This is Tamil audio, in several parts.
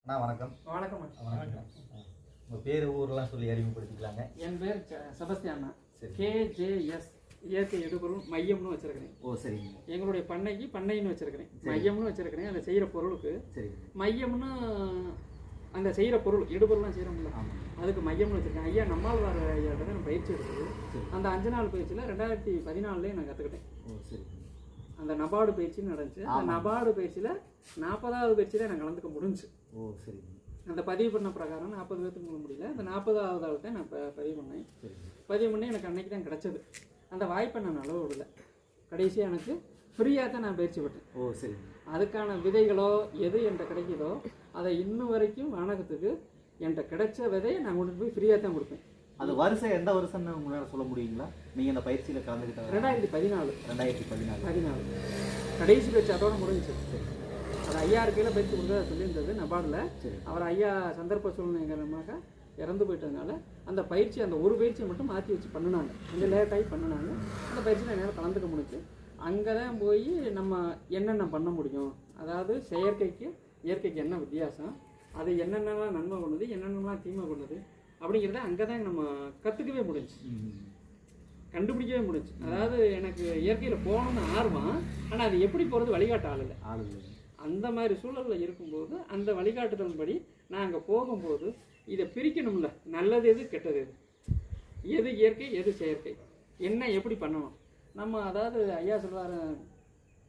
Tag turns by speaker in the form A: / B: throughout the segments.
A: அண்ணா வணக்கம்.
B: வணக்கம்.
A: வணக்கம். உங்கள் பேர் ஊரெலாம் சொல்லி அறிமுகப்படுத்திக்கலாங்க.
B: என் பேர் செபஸ்தியானா.
A: சரி.
B: KJS இயற்கை எடுபொருள் மையம்னு வச்சிருக்கிறேன்.
A: ஓ சரிங்க.
B: எங்களுடைய பண்ணைன்னு வச்சிருக்கிறேன், மையம்னு வச்சிருக்கிறேன். அந்த செய்கிற பொருளுக்கு
A: சரி
B: மையம்னு அந்த செய்கிற பொருள் இடுபொருள்லாம் செய்கிறோம்ல, அதுக்கு மையம்னு வச்சுருக்கேன். ஐயா நம்மாழ்வார் ஐயாட்ட தான் பயிற்சி எடுத்தது. அந்த 5 நாள் பயிற்சியில் 2014 நான் கற்றுக்கிட்டேன்.
A: ஓ சரி.
B: அந்த நபார்டு பயிற்சின்னு நடந்துச்சு. அந்த நபார்டு பயிற்சியில் 40வது பயிற்சி தான் நான் கலந்துக்க முடிஞ்சு.
A: ஓ சரி.
B: அந்த பதிவு பண்ண பிரகாரம் 40 பேர்த்துக்கு போக முடியல. அந்த 40வது ஆள் தான் நான் பதிவு பண்ணேன். பதிவு பண்ணி எனக்கு அன்னைக்கு தான் கிடச்சது. அந்த வாய்ப்பை நான் அளவு விடலை. கடைசியாக எனக்கு ஃப்ரீயாக தான் நான் பயிற்சி பெற்றேன்.
A: ஓ சரி.
B: அதுக்கான விதைகளோ எது என்கிட்ட கிடைக்குதோ அதை இன்னும் வரைக்கும் வானகத்துக்கு என்கிட்ட கிடைச்ச விதையை நான் கொண்டு போய் ஃப்ரீயாக தான் கொடுப்பேன்.
A: அது வருஷம் எந்த வருஷம்னு உங்களால் சொல்ல முடியுங்களா? நீங்கள் அந்த பயிற்சியில் கலந்துக்கிட்ட
B: 2014 கடைசி பயிற்சி அதோட முடிஞ்சிச்சு. அது ஐயா இருக்கையில் பயிற்சி கொடுக்க சொல்லியிருந்தது நபார்டில். அவர் ஐயா சந்தர்ப்ப சூழ்நிலை காரணமாக இறந்து போயிட்டதுனால அந்த பயிற்சி, அந்த ஒரு பயிற்சியை மட்டும் மாற்றி வச்சு பண்ணினாங்க. கொஞ்சம் லேட்டாகி பண்ணினாங்க. அந்த பயிற்சியில் என்னால் கலந்துக்க முடிஞ்சு. அங்கே தான் போய் நம்ம என்னென்ன பண்ண முடியும், அதாவது செயற்கைக்கு இயற்கைக்கு என்ன வித்தியாசம், அது என்னென்னலாம் நன்மை கொண்டது, என்னென்னலாம் தீமை கொண்டது அப்படிங்கிறத அங்கே தான் நம்ம கற்றுக்கவே முடிஞ்சு, கண்டுபிடிக்கவே முடிஞ்சு. அதாவது எனக்கு இயற்கையில் போகணும்னு ஆர்வம், ஆனால் அது எப்படி போகிறது வழிகாட்ட ஆள் இல்லை. அந்த மாதிரி சூழலில் இருக்கும்போது அந்த வழிகாட்டுதல் படி நான் அங்கே போகும்போது இதை பிரிக்கணும்ல, நல்லது எது கெட்டது எது, எது இயற்கை எது செயற்கை, என்ன எப்படி பண்ணணும் நம்ம. அதாவது ஐயா சொல்வார்,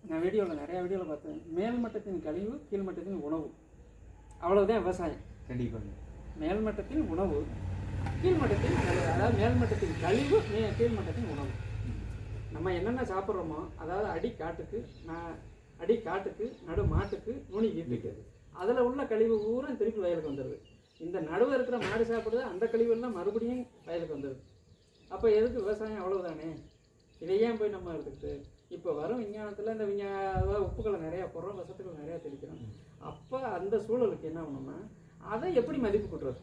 B: நான் நிறையா வீடியோவில் பார்த்தேன், மேல்மட்டத்தின் கழிவு கீழ்மட்டத்தின் உணவு, அவ்வளவுதான் விவசாயம்.
A: கண்டிப்பாங்க.
B: மேல்மட்டத்தின் உணவு கீழ்மட்டத்தின், அதாவது மேல்மட்டத்தின் கழிவு கீழ்மட்டத்தின் உணவு. நம்ம என்னென்ன சாப்பிட்றோமோ, அதாவது அடி காட்டுக்கு நடு மாட்டுக்கு நுனி வீட்டுக்கு, அதில் உள்ள கழிவு பூரா திருப்பி வயலுக்கு வந்துடுது. இந்த நடுவில் இருக்கிற மாடு சாப்பிடுறது அந்த கழிவுலாம் மறுபடியும் வயலுக்கு வந்துடுது. அப்போ எதுக்கு விவசாயம்? அவ்வளவுதானே. இதை ஏன் போய் நம்ம எடுத்துக்கிட்டு இப்போ வரும் விஞ்ஞானத்தில் இந்த உப்புக்களை நிறையா போடுறோம், விஷத்துக்கள் நிறையா தெளிக்கிறோம். அப்போ அந்த சூழலுக்கு என்ன பண்ணோம்னா அதை எப்படி மதிப்பு கூட்டுறது?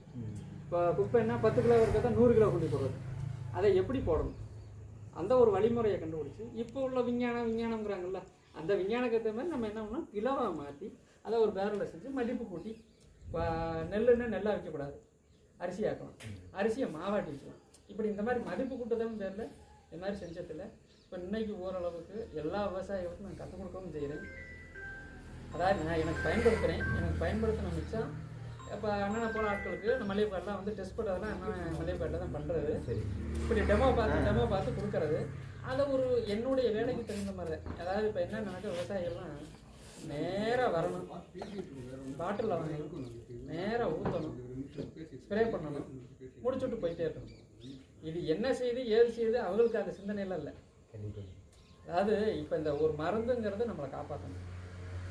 B: இப்போ குப்பை என்ன 10 கிலோ இருக்கிறத 100 கிலோ கொண்டு போடுறது, அதை எப்படி போடணும், அந்த ஒரு வழிமுறையை கண்டுபிடிச்சி இப்போ உள்ள விஞ்ஞானம்ங்கிறாங்கல்ல, அந்த விஞ்ஞானத்துக்கு ஏற்ற மாதிரி நம்ம என்ன பண்ணோம், கிலோவாக மாற்றி அதை ஒரு பேரலில் செஞ்சு மதிப்பு கூட்டி, நெல்லுன்னு நெல்லாக வைக்கக்கூடாது, அரிசி ஆக்கலாம், அரிசியை மாவாட்டி வைக்கலாம். இப்படி இந்த மாதிரி மதிப்பு கூட்டதும் பேரில் இந்த மாதிரி செஞ்சதில்லை. இப்போ இன்னைக்கு ஓரளவுக்கு எல்லா விவசாயிகளுக்கும் நான் கற்றுக் கொடுக்கவும் செய்கிறேன். அதாவது நான் எனக்கு பயன்படுத்தின மிச்சம் இப்போ அண்ணனை போல ஆட்களுக்கு இந்த மளிகை கார்டெலாம் வந்து டெஸ்ட் பண்ணுறதுலாம் அண்ணன் மளிகை கார்டில் தான் பண்ணுறது. இப்படி டெமோ பார்த்து கொடுக்கறது, அதை ஒரு என்னுடைய வேலைக்கு தகுந்த மாதிரி. அதாவது இப்போ என்ன நடக்க, விவசாயிகள்லாம் நேராக வரணும், பாட்டிலில் வாங்கணும், நேராக ஊற்றணும், ஸ்ப்ரே பண்ணணும், முடிச்சுட்டு போயிட்டே இருக்கணும். இது என்ன செய்யுது ஏது செய்யுது அவங்களுக்கு அந்த சிந்தனையெல்லாம் இல்லை. அதாவது இப்போ இந்த ஒரு மருந்துங்கிறது நம்மளை காப்பாற்றணும்,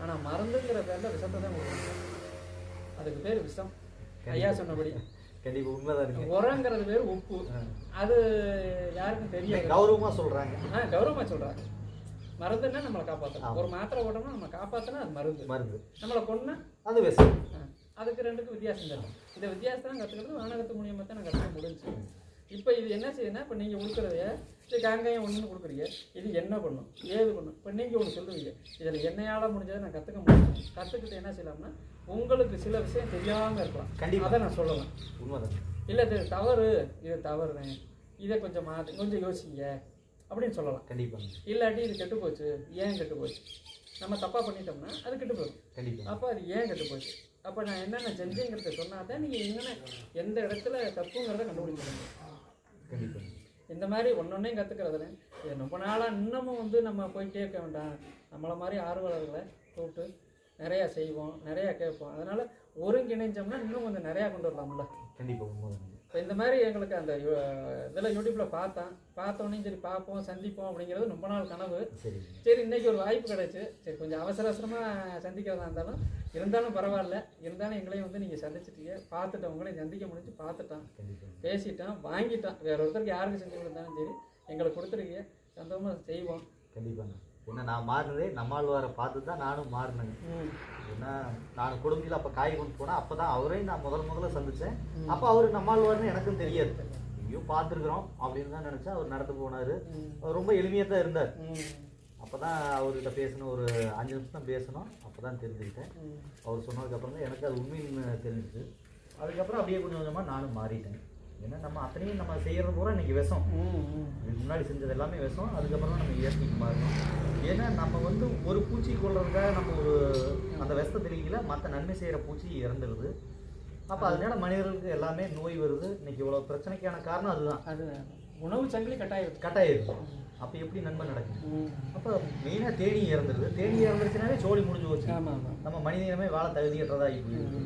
B: ஆனால் மருந்துங்கிற பேரில் விஷத்தை தான் கொடுக்கணும். அதுக்கு பேர் விஷம். ஐயா சொன்னபடி
A: கண்டிப்பாக உண்மைதான் இருக்கு.
B: உரங்கிறது பேர் உப்பு. அது யாருக்கும் தெரியாது,
A: கௌரவமாக சொல்கிறாங்க.
B: கௌரவமாக சொல்கிறாங்க. மருந்துன்னா நம்மளை காப்பாற்றணும். ஒரு மாத்திரை ஓட்டோம்னா நம்ம காப்பாற்றினா அது மருந்து, நம்மளை கொன்னா அது விஷம். அதுக்கு ரெண்டுக்கும் வித்தியாசம் தெரியும். இந்த வித்தியாசம் கற்றுக்கிறது வானகத்து மூலியமாக தான் நான் கற்றுக்க முடிஞ்சு. இப்போ இது என்ன செய்யுதுன்னா, இப்போ நீங்கள் கொடுக்குறதைய காங்காயம் ஒன்று கொடுக்குறீங்க, இது என்ன பண்ணும் ஏது பண்ணும். இப்போ நீங்கள் ஒன்று சொல்லுவீங்க, இதில் என்னையால் முடிஞ்சதை நான் கற்றுக்க முடியும். கற்றுக்கிட்டு என்ன செய்யலாம்னா, உங்களுக்கு சில விஷயம் தெரியாமல் இருக்கலாம், கண்டிப்பாக அதை நான் சொல்லலாம். உண்மைதான். இல்லை இது தவறுதான், இதை கொஞ்சம் கொஞ்சம் யோசிங்க அப்படின்னு சொல்லலாம். கண்டிப்பாக. இல்லாட்டி இது கெட்டு போச்சு, ஏன் கெட்டு போச்சு, நம்ம தப்பாக பண்ணிட்டோம்னா அது கெட்டு போகும். கண்டிப்பாக. அப்போ அது ஏன் கெட்டு போச்சு, அப்போ நான் என்னென்ன செஞ்சேங்கிறத சொன்னால் தான் நீங்கள் எந்த இடத்துல தப்புங்கிறத கண்டுபிடிக்கணும். கண்டிப்பாக. இந்த மாதிரி ஒன்றொன்னையும் கற்றுக்கிறதுல இது ரொம்ப நாளாக இன்னமும் வந்து நம்ம போயிட்டே இருக்க வேண்டாம். நம்மளை மாதிரி ஆர்வலர்களை கூப்பிட்டு நிறையா செய்வோம், நிறையா கேட்போம். அதனால் ஒருங்கிணைஞ்சோம்னா இன்னும் கொஞ்சம் நிறையா கொண்டு வரலாம்ல. கண்டிப்பாக. இப்போ இந்த மாதிரி எங்களுக்கு அந்த இதெல்லாம் யூடியூப்பில் பார்த்தோன்னே சரி பார்ப்போம் சந்திப்போம் அப்படிங்கிறது ரொம்ப நாள் கனவு. சரி இன்றைக்கி ஒரு வாய்ப்பு கிடைச்சு, சரி கொஞ்சம் அவசரமாக சந்திக்கிறதா இருந்தாலும் பரவாயில்ல. இருந்தாலும் எங்களையும் வந்து நீங்கள் சந்திச்சிட்டீங்க, பார்த்துட்டோம், உங்களையும் சந்திக்க முடிஞ்சு பார்த்துட்டான், பேசிட்டான், வாங்கிட்டான். வேற ஒருத்தருக்கு யாருக்கு செஞ்சு கொடுத்தாலும் சரி எங்களுக்கு கொடுத்துருக்கீங்க, சந்தோஷமாக செய்வோம். கண்டிப்பாங்க.
A: ஏன்னா நான் மாறினதே நம்மாழ்வாரை பார்த்து தான் நானும் மாறினேங்க. ஏன்னா நான் குடும்பத்தில் அப்போ காய் கொண்டு போனேன், அப்போ தான் அவரையும் நான் முதல்ல சந்தித்தேன். அப்போ அவரு நம்மாழ்வார்னு எனக்கும் தெரியாது, எங்கேயும் பார்த்துருக்குறோம் அப்படின்னு தான் நினச்சேன். அவர் நடந்து போனார், அவர் ரொம்ப எளிமையாக தான் இருந்தார். அப்போ அப்போ தான் அவர்கிட்ட பேசணும், ஒரு 5 நிமிஷம் தான் பேசணும். அப்போ தான் தெரிஞ்சுக்கிட்டேன். அவர் சொன்னதுக்கப்புறம் தான் எனக்கு அது உண்மைன்னு தெரிஞ்சுது. அதுக்கப்புறம் அப்படியே கொஞ்சம் கொஞ்சமாக நானும் மாறிட்டேன். ஏன்னா நம்ம அத்தனையும் நம்ம செய்கிறது பூரா இன்றைக்கி விஷம். இதுக்கு முன்னாடி செஞ்சது எல்லாமே விஷம். அதுக்கப்புறம் நம்ம இயற்கைக்கு மாறணும். ஏன்னா நம்ம வந்து ஒரு பூச்சி கொள்றதுக்காக நம்ம ஒரு அந்த விஷத்தை தெரியல, மற்ற நன்மை செய்கிற பூச்சி இறந்துடுது. அப்போ அதனால மனிதர்களுக்கு எல்லாமே நோய் வருது. இன்னைக்கு இவ்வளோ பிரச்சனைக்கான காரணம் அதுதான்.
B: அது உணவு சங்கிலி
A: கட்டாயிருக்கு. அப்போ எப்படி நன்மை நடக்கும்? அப்போ மெயினாக தேனி இறந்துருது. தேனி இறந்துருச்சுனாலே சோழி முடிஞ்சு போச்சு. நம்ம மனிதனமே வாழ தகுதியற்றதா போயிருக்கு.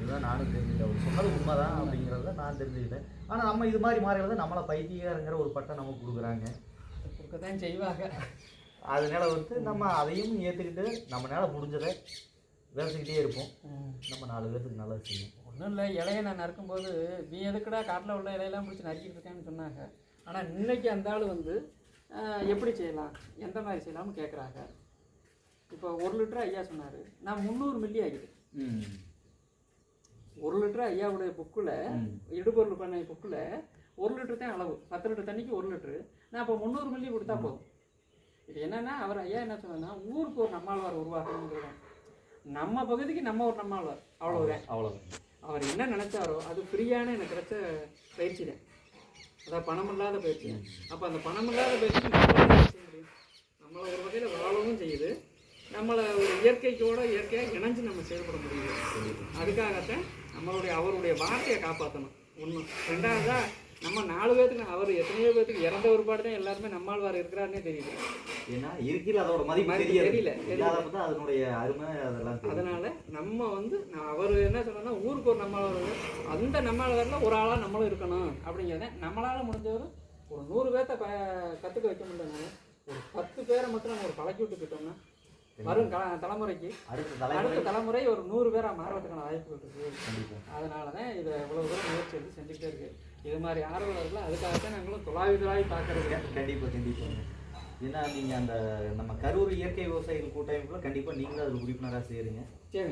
A: இதுதான் நானும் தெரிஞ்சுக்கிட்டேன். அவர் சொன்னது உண்மைதான் அப்படிங்கிறத நான் தெரிஞ்சுக்கிட்டேன். ஆனால் நம்ம இது மாதிரி மாறிக்கிறத நம்மளை பைத்தியங்கிற ஒரு பட்டம் நமக்கு கொடுக்குறாங்க,
B: செய்வாங்க.
A: அதனால வந்து நம்ம அதையும் ஏற்றுக்கிட்டு நம்மளால முடிஞ்சதை விளைச்சிக்கிட்டே இருப்போம். நம்ம 4 பேருக்கு நல்லது செய்யும்.
B: ஒன்றும் இல்லை, இலையை நான் நறுக்கும்போது நீ எதுக்குடா காட்டில் உள்ள இலையெல்லாம் பிடிச்சி நறுக்கிட்டு இருக்கேன்னு சொன்னாங்க. ஆனால் இன்னைக்கு அந்த ஆள் வந்து எப்படி செய்யலாம், எந்த மாதிரி செய்யலாம்னு கேட்குறாங்க. இப்போ 1 லிட்டர் ஐயா சொன்னார், நான் 300 மில்லி ஆகிடுது. 1 லிட்டர் ஐயாவுடைய புக்கில், இடுபொருள் பண்ண புக்கில் 1 லிட்டர் தான் அளவு. 10 லிட்டர் தண்ணிக்கு 1 லிட்டரு. நான் இப்போ 300 மில்லி கொடுத்தா போதும். இது என்னென்னா அவர் ஐயா என்ன சொன்னா, ஊருக்கு ஒரு நம்மாழ்வார் உருவாக்கணுங்கிறதான். நம்ம பகுதிக்கு நம்ம ஒரு நம்மாழ்வார், அவ்வளோதான். அவர் என்ன நினைச்சாரோ அது ஃப்ரீயான எனக்கு கிடைச்ச பயிற்சி தான். அதான் பணம் இல்லாத பயிற்சி. அப்போ அந்த பணம் இல்லாத பயிற்சி செய்ய முடியும். நம்மளை ஒரு வகையில் வாழவும் செய்யுது, நம்மளை ஒரு இயற்கையாக இணைஞ்சு நம்ம செயல்பட முடியுது. அதுக்காகத்தான் அவருடைய வார்த்தையை காப்பாற்றணும். 1. 2வதா நம்ம 4 பேருக்கு, அவர் எத்தனையோ பேருக்கு இறந்த ஒரு பாடு தான் எல்லாருமே நம்மாழ்வார் இருக்கிறாருன்னே தெரியுது.
A: ஏன்னா இருக்கையில் அதோட மதிப்பு தெரியல, அதனுடைய அருமை அதெல்லாம்.
B: அதனால நம்ம வந்து அவர் என்ன சொன்னா, ஊருக்கு ஒரு நம்மாழ்வார், அந்த நம்மாழ்வாரில் ஒரு ஆளாக நம்மளும் இருக்கணும் அப்படிங்கிறத. நம்மளால் முடிஞ்சவர் ஒரு 100 பேர்த்த கற்றுக்க வைக்க முடியலனால ஒரு 10 பேரை மட்டும் நம்ம ஒரு பழக்கி விட்டுக்கிட்டோம்னா வரும் தலைமுறைக்கு அடுத்த தலைமுறை ஒரு 100 பேராக மாறுவதற்கான வாய்ப்புகள் இருக்குது. அதனால தான் இதை இவ்வளோ தூரம் முயற்சி எடுத்து செஞ்சுக்கிட்டே இருக்குது. இது மாதிரி ஆர்வலர்கள் அதுக்காகத்தான் நாங்களும் துளாவி பார்க்கறது.
A: கண்டிப்பாக. ஏன்னா நீங்கள் அந்த நம்ம கரூர் இயற்கை விவசாயிகள் கூட்டமைப்பில் கண்டிப்பாக நீங்களும் அதில் உறுப்பினராக செய்கிறீங்க.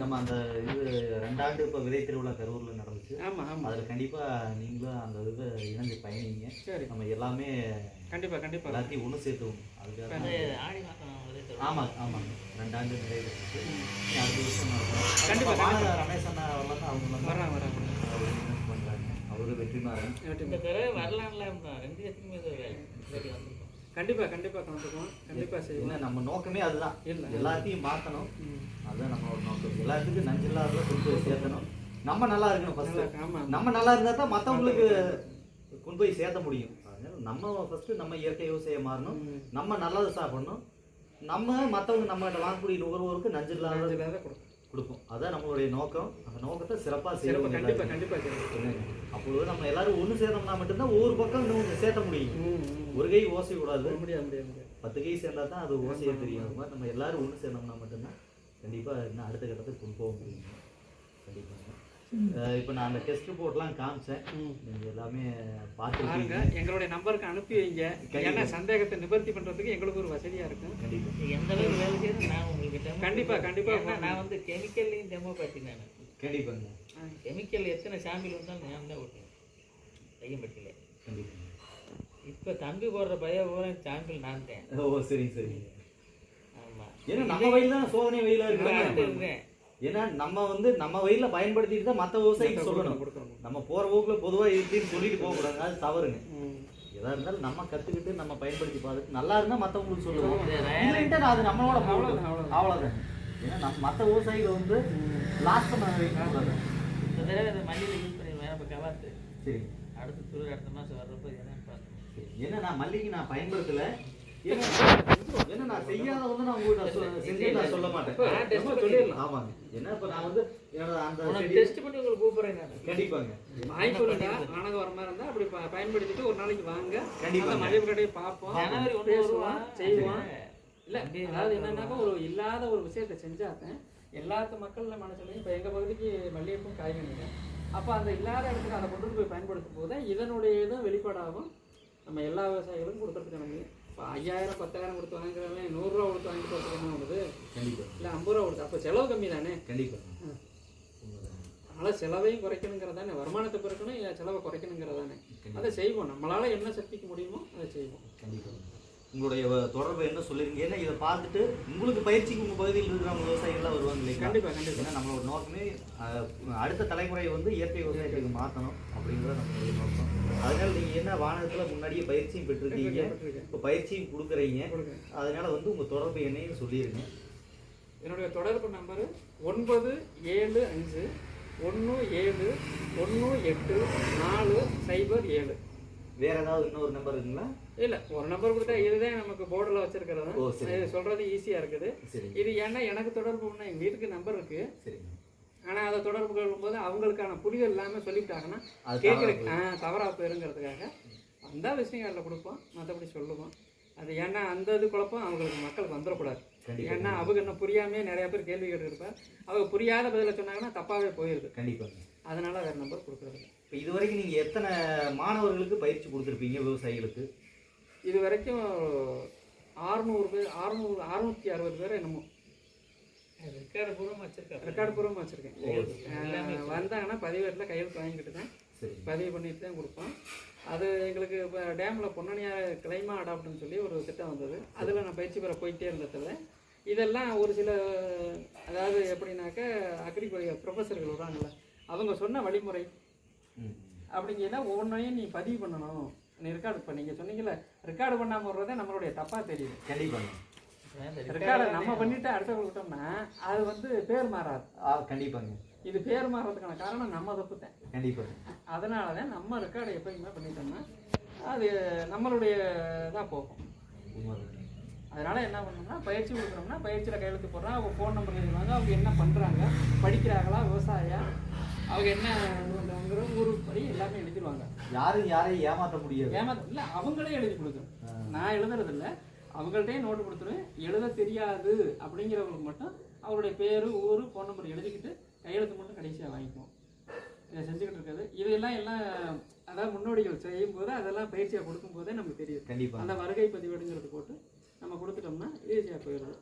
A: நம்ம அந்த இது 2 ஆண்டு இப்போ விதை திருவிழா கரூரில் நடந்துச்சு.
B: ஆமாம்.
A: அதில் கண்டிப்பாக நீங்களும் அந்த இது இணைஞ்சு பயணிங்க. சரி, நம்ம எல்லாமே கண்டிப்பாக எல்லாத்தையும் ஒன்று சேர்த்துவோம். அதுக்காக ஆமாம் 2 ஆண்டு நிறைவேறிச்சு. அடுத்த வருஷம் கண்டிப்பாக ரமேஷ் அண்ணா வரலாம், அவங்க வராங்க, பண்ணுறாங்க. அவரு வெற்றிமாறன் வரலாம்ல. 2 வருஷத்துக்குமே வேலை கண்டிப்பாக கலந்துக்குவோம். கண்டிப்பாக செய்வோம். நம்ம நோக்கமே அதுதான். எல்லாத்தையும் மாற்றணும். அதுதான் நம்மளோட நோக்கம். எல்லாத்துக்கும் நஞ்சு இல்லாத கொண்டு போய் சேர்த்தணும். நம்ம நல்லா இருக்கணும் ஃபர்ஸ்ட். நம்ம நல்லா இருந்தால் தான் மற்றவங்களுக்கு கொண்டு போய் சேர்த்த முடியும். அதனால நம்ம ஃபர்ஸ்ட் நம்ம இயற்கை விவசாயம் மாறணும். நம்ம நல்லது சாப்பிடணும். நம்ம மற்றவங்க நம்மகிட்ட வாங்கக்கூடிய நுகர்வோருக்கு நஞ்சு இல்லாத கொடுப்போம். அதுதான் நம்மளுடைய நோக்கம். அந்த நோக்கத்தை சிறப்பாக செய்யணும். கண்டிப்பாக அப்பொழுது நம்ம எல்லாரும் ஒன்று சேர்ந்தோம்னா மட்டும்தான் ஒவ்வொரு பக்கம் இன்னும் சேர்த்த முடியும். ஒரு கை ஓசை கூடாது, முடியாது. 10 கை சேர்ந்தா தான் அது ஓசையே தெரியும். அது மாதிரி நம்ம எல்லாரும் ஒன்று சேர்ந்தோம்னா மட்டும்தான் கண்டிப்பாக இன்னும் அடுத்த கட்டத்துக்கு கொண்டு போக முடியும். கண்டிப்பாக இப்போ நான் அந்த டெஸ்ட் ரிப்போர்ட்லாம் காமிச்சேன். நீங்கள் எல்லாமே பார்த்துருக்கீங்க. எங்களுடைய நம்பருக்கு அனுப்பி வைங்க. ஏன்னா சந்தேகத்தை நிவர்த்தி பண்ணுறதுக்கு எங்களுக்கு ஒரு வசதியாக இருக்கும். கண்டிப்பாக எந்த அளவுக்கு வேலை செய்யணும் நான் உங்களுக்கு கண்டிப்பாக நான் வந்து கெமிக்கல்லையும் டெமோ பார்த்தீங்க. கண்டிப்பாங்க. கெமிக்கல் எத்தனை சாம்பிள் வந்தாலும் நான் தான் ஓட்டுவேன் கையம்பட்டியில். கண்டிப்பாக இப்போ தம்பி போடுற பய சாம்பிள் நான் தான். ஓ சரி. ஆமாம், ஏன்னா நம்ம வயலில் தான் சோதனை வெயிலாக இருக்கிறேன். ஏன்னா நம்ம வந்து நம்ம வயலில் பயன்படுத்திட்டு தான் மற்ற விவசாயிக்கு சொல்லணும். நம்ம போகிற போக்கில் பொதுவாக இருக்குன்னு சொல்லிட்டு போகக்கூடாது, அது தவறுங்க. எதாக இருந்தாலும் நம்ம கற்றுக்கிட்டு நம்ம பயன்படுத்தி பார்த்துட்டு நல்லா இருந்தால் மற்றவங்களுக்கு சொல்லுவோம். இல்லைன்ட்டு அது நம்மளோட அவ்வளோதான். ஏன்னா நம்ம மற்ற விவசாயிகள் வந்து லாஸ்ட் பண்ண வைக்கக்கூடாது. இந்த தடவை மல்லியில் யூஸ் பண்ணி வேற கவாத்து. சரி, அடுத்த மாதம் வர்றப்போ என்னன்னு பார்க்கணும். ஏன்னா நான் மல்லிக்கு நான் பயன்படுத்தலை. ஏன்னா நான் செய்யாத வந்து நான் உங்கள்கிட்ட செஞ்சு நான் சொல்ல மாட்டேன். ஆமாங்க. ஏன்னா இப்போ நான் வந்து அந்த டெஸ்ட் பண்ணி உங்களுக்கு கூப்பிட்றேன். கண்டிப்பாங்க. வாய்ப்பு ஆனது வர மாதிரி இருந்தால் அப்படி பயன்படுத்திட்டு ஒரு நாளைக்கு வாங்க. கண்டிப்பாக மளிகை கடையை பார்ப்போம், பேசுவோம், செய்வோம். இல்லை அதாவது என்னன்னாக்கா ஒரு இல்லாத ஒரு விஷயத்தை செஞ்சாத்தேன் எல்லாத்த மக்கள் மனசுலையும். இப்போ எங்கள் பகுதிக்கு மல்லிகைப்பும் காய்கறிங்க. அப்போ அந்த இல்லாத இடத்துக்கு அதை கொண்டு போய் பயன்படுத்தும் போது இதனுடைய இதுவும் வெளிப்பாடாகும். நம்ம எல்லா விவசாயிகளும் கொடுத்துருக்க முடியும். இப்போ 5000 10,000 கொடுத்து வாங்குறவன் 100 ரூபா கொடுத்து வாங்கிட்டு போகிறதுக்கு வருது. கண்டிப்பாக இல்லை 50 ரூபா கொடுத்து. அப்போ செலவு கம்மி தானே. கண்டிப்பாக. அதனால் செலவையும் குறைக்கணுங்கிறதானே, வருமானத்தை பெருக்கணும், செலவை குறைக்கணுங்கிறதானே. அதை செய்வோம். நம்மளால் என்ன சக்திக்கு முடியுமோ அதை செய்வோம். கண்டிப்பாக. உங்களுடைய தொடர்பு என்ன சொல்லிருங்க. ஏன்னா இதை பார்த்துட்டு உங்களுக்கு பயிற்சிக்கு உங்கள் பகுதியில் இருக்கிறவங்க விவசாயிகள்லாம் வருவாங்க இல்லையா?
B: கண்டிப்பாக.
A: ஏன்னா நம்மளோட நோக்கமே அடுத்த தலைமுறையை வந்து இயற்கை விவசாயத்துக்கு மாற்றணும் அப்படிங்கிறத நம்மளுடைய நோக்கம். அதனால நீங்கள் என்ன வானகத்தில் முன்னாடியே பயிற்சியும் பெற்றிருக்கீங்க, இப்போ பயிற்சியும் கொடுக்குறீங்க. அதனால வந்து உங்கள் தொடர்பு என்னையும் சொல்லிடுங்க.
B: என்னுடைய தொடர்பு நம்பரு 97517184007.
A: வேற ஏதாவது இன்னொரு நம்பர் இருக்குங்களா?
B: இல்லை, ஒரு நம்பர் கொடுத்தா இதுதான் நமக்கு போர்டில் வச்சிருக்கிறது. இது சொல்கிறது ஈஸியாக இருக்குது. இது ஏன்னா எனக்கு தொடர்பு பண்ணால் எங்கள் வீட்டுக்கு நம்பர் இருக்குது. ஆனால் அதை தொடர்பு கொள்ளும்போது அவங்களுக்கான புரிதல் இல்லாமல் சொல்லிவிட்டாங்கன்னா கேட்குறதுக்கு தவறாக போயிருங்கிறதுக்காக வந்தால் விசிட்டிங் கார்டில் கொடுப்போம், மற்றபடி சொல்லுவோம். அது ஏன்னா அந்த இது குழப்பம் அவங்களுக்கு மக்களுக்கு வந்துடக்கூடாது. ஏன்னா அவங்க இன்னும் புரியாமே நிறைய பேர் கேள்வி கேட்டுருப்பார். அவங்க புரியாத பதிலை சொன்னாங்கன்னா தப்பாகவே போயிடுது.
A: கண்டிப்பாக.
B: அதனால வேறு நம்பர் கொடுக்குறது.
A: இப்போ இது வரைக்கும் நீங்கள் எத்தனை மாணவர்களுக்கு பயிற்சி கொடுத்துருப்பீங்க விவசாயிகளுக்கு?
B: இது வரைக்கும் 600 பேர், 660 பேர் என்னமோ ரெக்கார்டு பூர்வமாக வச்சுருக்கேன். வந்தாங்கன்னா பதிவேட்டில் கையெழுத்து வாங்கிக்கிட்டு தான் பதிவு பண்ணிட்டு தான் கொடுப்போம். அது எங்களுக்கு இப்போ டேமில் பொன்னணியார் கிளைமா அடாப்ட்னு சொல்லி ஒரு திட்டம் வந்தது. அதில் நான் பயிற்சி பெற போயிட்டே இருந்ததில் இதெல்லாம் ஒரு சில, அதாவது எப்படின்னாக்க அக்ரி ப்ரொஃபஸர்கள் வராங்கள, அவங்க சொன்ன வழிமுறை அப்படிங்கன்னா ஒவ்வொன்றையும் நீ பதிவு பண்ணணும், நீ ரெக்கார்டு பண்ண. நீங்கள் சொன்னீங்கல்ல, ரெக்கார்டு பண்ணாமல் வர்றதே நம்மளுடைய தப்பாக தெரியுது.
A: கண்டிப்பாக.
B: ரெக்கார்டை நம்ம பண்ணிட்டு அடுத்தவங்க விட்டோம்னா அது வந்து பேர் மாறாது.
A: கண்டிப்பாங்க.
B: இது பேர் மாறுறதுக்கான காரணம் நம்ம தப்பு தான்.
A: கண்டிப்பாக.
B: அதனால தான் நம்ம ரெக்கார்டை எப்பயுமே பண்ணிட்டோம்னா அது நம்மளுடைய தான் போகும். அதனால என்ன பண்ணணும்னா, பயிற்சி கொடுக்குறோம்னா பயிற்சியில் கையெழுத்து போடுறோம், அவங்க ஃபோன் நம்பர் எழுதுவாங்க, அவங்க என்ன பண்ணுறாங்க, படிக்கிறாங்களா, விவசாயியா, அவங்க என்ன பண்ணுறாங்கிற ஒரு படி எல்லாமே எழுதிடுவாங்க.
A: யாரையும் ஏமாற்ற முடியாது.
B: இல்லை, அவங்களே எழுதி கொடுக்குறோம். நான் எழுதுறதில்ல, அவங்கள்ட்டே நோட்டு கொடுத்துருவேன். எழுத தெரியாது அப்படிங்கிறவங்களுக்கு மட்டும் அவருடைய பேர், ஊர், ஃபோன் நம்பர் எழுதிக்கிட்டு கையெழுத்து மட்டும் கடைசியாக வாங்கிக்குவோம். இதை செஞ்சுக்கிட்டு இருக்காது. இதெல்லாம் அதாவது முன்னோடிகள் செய்யும்போது அதெல்லாம் பயிற்சியாக கொடுக்கும்போதே நமக்கு தெரியுது.
A: கண்டிப்பாக.
B: அந்த வருகை பதிவேடுங்கிறது போட்டு நம்ம கொடுத்துட்டோம்னா ஈஸியாக போயிடுது.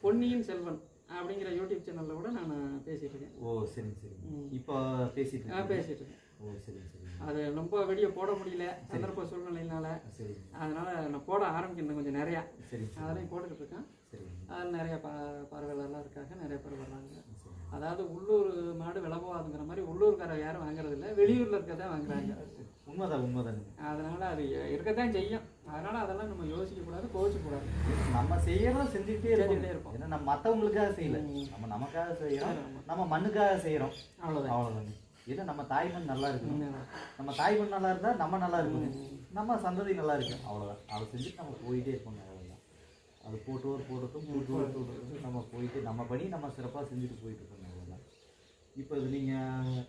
B: பொன்னியின் செல்வன் அப்படிங்கிற யூடியூப் சேனலில் கூட நான் பேசிகிட்டு இருக்கேன்.
A: ஓ சரி சரி. இப்போ பேசிட்டு இருக்கேன். ஓ சரி சரி.
B: அது ரொம்ப வீடியோ போட முடியல சந்தர்ப்ப சூழ்நிலையினால.
A: சரி.
B: அதனால் நான் போட ஆரம்பிக்கணும் கொஞ்சம் நிறையா.
A: சரி.
B: அதெல்லாம் போட்டுக்கிட்டு இருக்கேன்.
A: சரி.
B: அதில் நிறையா பார்வையாளர்லாம் இருக்காங்க, நிறைய பேர் வர்றாங்க. அதாவது உள்ளூர் மாடு விலை போகாதுங்கிற மாதிரி உள்ளூர்கார யாரும் வாங்குறது இல்லை, வெளியூரில் இருக்கதான் வாங்குறாங்க.
A: உண்மைதான்.
B: அதனால அது இருக்கத்தான் செய்யும். அதனால அதெல்லாம் நம்ம யோசிக்கக்கூடாது, கோவிச்சக்கூடாது.
A: நம்ம செய்யறோம், செஞ்சுக்கிட்டே இருப்போம். ஏன்னா நம்ம மற்றவங்களுக்காக செய்யல, நம்ம நமக்காக செய்யறோம், நம்ம மண்ணுக்காக செய்யறோம். அவ்வளோதாங்க. ஏன்னா நம்ம தாய்மண் நல்லா இருக்கணும், நம்ம தாய்மண் நல்லா இருந்தால் நம்ம நல்லா இருக்கணும், நம்ம சந்ததி நல்லா இருக்கும். அவ்வளோதான். அதை செஞ்சுட்டு நம்ம போயிட்டே இருப்போங்க. அவ்வளோதான். அது போட்டதும் நம்ம போயிட்டு நம்ம படி நம்ம சிறப்பாக செஞ்சுட்டு போயிட்டு இருக்கோங்க. அவ்வளோதான். இப்போ இது நீங்கள்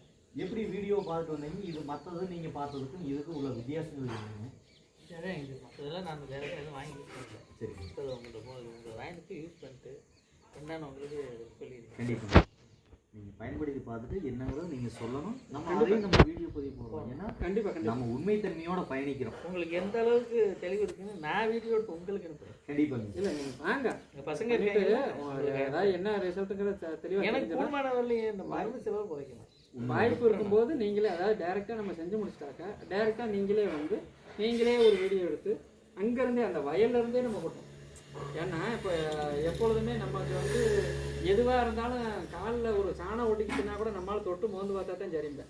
A: எப்படி வீடியோ பார்த்துட்டு வந்தீங்க, இது மற்றது நீங்கள் பார்த்ததுக்கும் இதுக்கும் உள்ள வித்தியாசங்கள் என்னங்க?
C: மற்றதெல்லாம் நான் வேறு எதுவும் வாங்கி யூஸ் பண்ணல.
A: சரி.
C: இப்போ உங்களை வாங்கிட்டு யூஸ் பண்ணிட்டு என்னன்னு உங்களுக்கு சொல்லிடுறேன்.
A: கண்டிப்பாக நீங்கள் பயன்படுத்தி பார்த்துட்டு என்னங்கிறத நீங்கள் சொல்லணும். நம்ம அதையும் நம்ம வீடியோ பதிவு போடுவோம். ஏன்னா கண்டிப்பாக நம்ம உண்மைத்தன்மையோட பயணிக்கிறோம்.
C: உங்களுக்கு எந்த அளவுக்கு தெளிவு இருக்குன்னு நான் வீடியோ எடுத்து உங்களுக்கு அனுப்புகிறேன்.
A: கண்டிப்பாக.
B: இல்லை நீங்கள் வாங்க,
C: எங்கள் பசங்க
B: ஏதாவது என்ன ரிசல்ட்டுங்கிறத தெளிவாக
C: எனக்கு கூடுமான வரலையே இந்த மருந்து செலவு குறைக்கணும்.
B: வாய்ப்பு இருக்கும்போது நீங்களே, அதாவது டைரெக்டாக நம்ம செஞ்சு முடிச்சிட்டாக்கா டைரெக்டாக நீங்களே ஒரு வீடியோ எடுத்து அங்கேருந்தே அந்த வயல்லேருந்தே நம்ம போட்டோம். ஏன்னா இப்போ எப்பொழுதுமே நமக்கு வந்து எதுவாக இருந்தாலும் காலில் ஒரு சாணம் ஒட்டிக்கிட்டுனா கூட நம்மளால் தொட்டு மோந்து பார்த்தா தான் சரிங்க.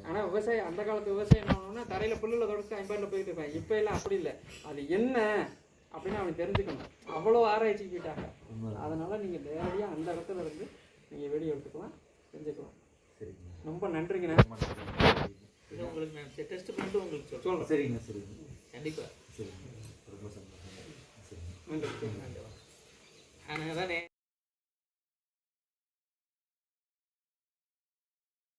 B: ஆனால் விவசாயம், அந்த காலத்து விவசாயம் என்ன பண்ணணும்னா தரையில் புல்லில் தொடச்சு 50 போயிட்டு இருப்பேன். இப்போ எல்லாம் அப்படி இல்லை. அது என்ன அப்படின்னு அவனுக்கு தெரிஞ்சுக்கணும். அவ்வளோ ஆராய்ச்சிக்கு போயிட்டாங்க. அதனால் நீங்கள் நேரடியாக அந்த இடத்துல இருந்து நீங்கள் வீடியோ எடுத்துக்கலாம், செஞ்சுக்கலாம்.
A: சரி,
B: ரொம்ப நன்றிங்கண்ணா.
C: இதை உங்களுக்கு நான் டெஸ்ட் பண்ணிட்டு உங்களுக்கு
A: சொல்லுங்கள். சரிங்க.
C: கண்டிப்பாக.
A: சரி, ரொம்ப சந்தோஷம். சரி,
B: நன்றி.